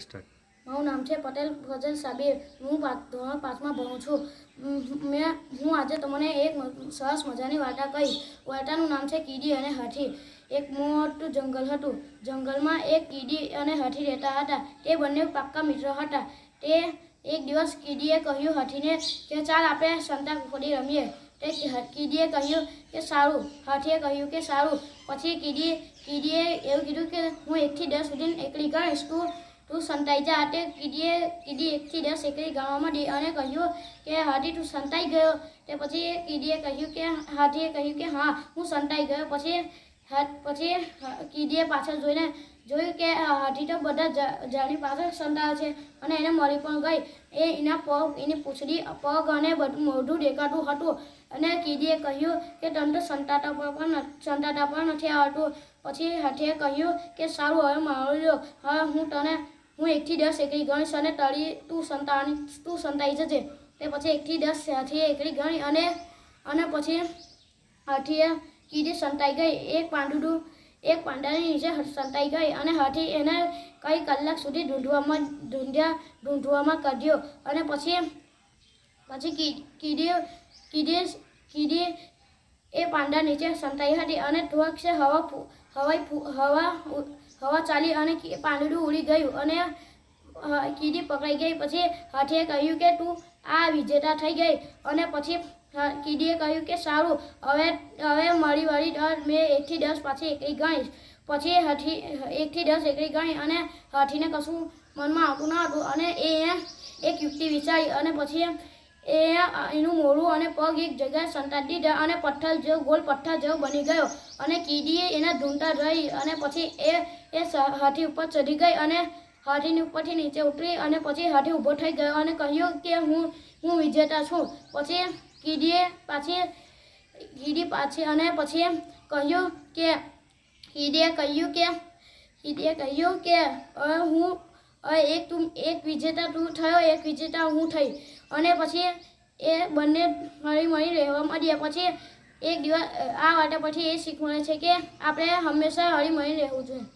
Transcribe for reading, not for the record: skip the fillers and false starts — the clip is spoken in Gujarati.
સ્ટાર્ટ. મારું નામ છે પટેલ ફજલ સાબિર. હું ધોરણ 5માં ભણું છું. હું આજે તમને એક સરસ મજાની વાર્તા કહીશ. વાર્તાનું નામ છે કીડી અને હાથી. એક મોટું જંગલ હતું. જંગલમાં એક કીડી અને હાથી રહેતા હતા. તે બંને પાક્કા મિત્રો હતા. તે એક દિવસ કીડીએ કહ્યું હાથીને કે ચાલ આપણે સંતાકુકડી રમીએ. તે કીડીએ કહ્યું કે સારું. હાથીએ કહ્યું કે સારું. પછી કીડીએ એવું કીધું કે હું 1 થી 10 સુધી એકલી ગણીશ, તું સંતાઈ જા. તે કીડી 1 થી 10 એકલી ગણવા માંડી અને કહ્યું કે હાથી તું સંતાઈ ગયો. તે પછી હાથીએ કહ્યું કે હા હું સંતાઈ ગયો. પછી કીડીએ પાછળ જોયું કે હાથી તો બધા ઝાડની પાછળ સંતાયો છે અને એને મળી પણ ગઈ. એના પગ, એની પૂંછડી, પગ અને બધું મોઢું દેખાતું હતું. અને કીડીએ કહ્યું કે તને તો સંતાતા પણ નથી આવડતું. પછી હાથીએ કહ્યું કે સારું, હવે મારું લો. હવે હું 1 થી 10 એકલી ગણીશ અને તું સંતાઈ જજે. તે પછી 1 થી 10 હાથીએ એકલી ગણી અને પછી કીડી સંતાઈ ગઈ. એક પાંડાની નીચે સંતાઈ ગઈ અને હાથી એને કઈ કલાક સુધી ઢૂંઢવામાં કાઢ્યો. અને પછી કીડી એ પાંડા નીચે સંતાઈ હતી અને થોડીક સે હવા ચાલી અને પાંદડું ઉડી ગયું અને કીડી પકડાઈ ગઈ. પછી હાથીએ કહ્યું કે તું આ વિજેતા થઈ ગઈ. અને પછી કીડીએ કહ્યું કે સારું, હવે મળી મેં 1 થી 10 પાછી એકલી ગણીશ. પછી 1 થી 10 એકલી ગણી અને હાથીને કશું મનમાં આવતું ન હતું અને એ એક યુક્તિ વિચારી અને પછી એનું મોઢું અને પગ એક જગ્યાએ સંતાડી દીધા અને ગોળ પથ્થર જેવો બની ગયો. અને કીડીએ એને ઢૂંઢતા રહી અને પછી એ હાથી ઉપર ચડી ગઈ અને હાથીની ઉપરથી નીચે ઉતરી અને પછી હાથી ઊભો થઈ ગયો અને કહ્યું કે હું વિજેતા છું. પછી કીડીએ પાછી અને પછી કીડીએ કહ્યું કે એક વિજેતા તું થયો, એક વિજેતા હું થઈ. અને પછી એ બંને હળીમળી રહેવા માંડ્યા. પછી એક દિવસ આ વાર્તા પછી એ શીખ મળે છે કે આપણે હંમેશા હળીમળી રહેવું જોઈએ.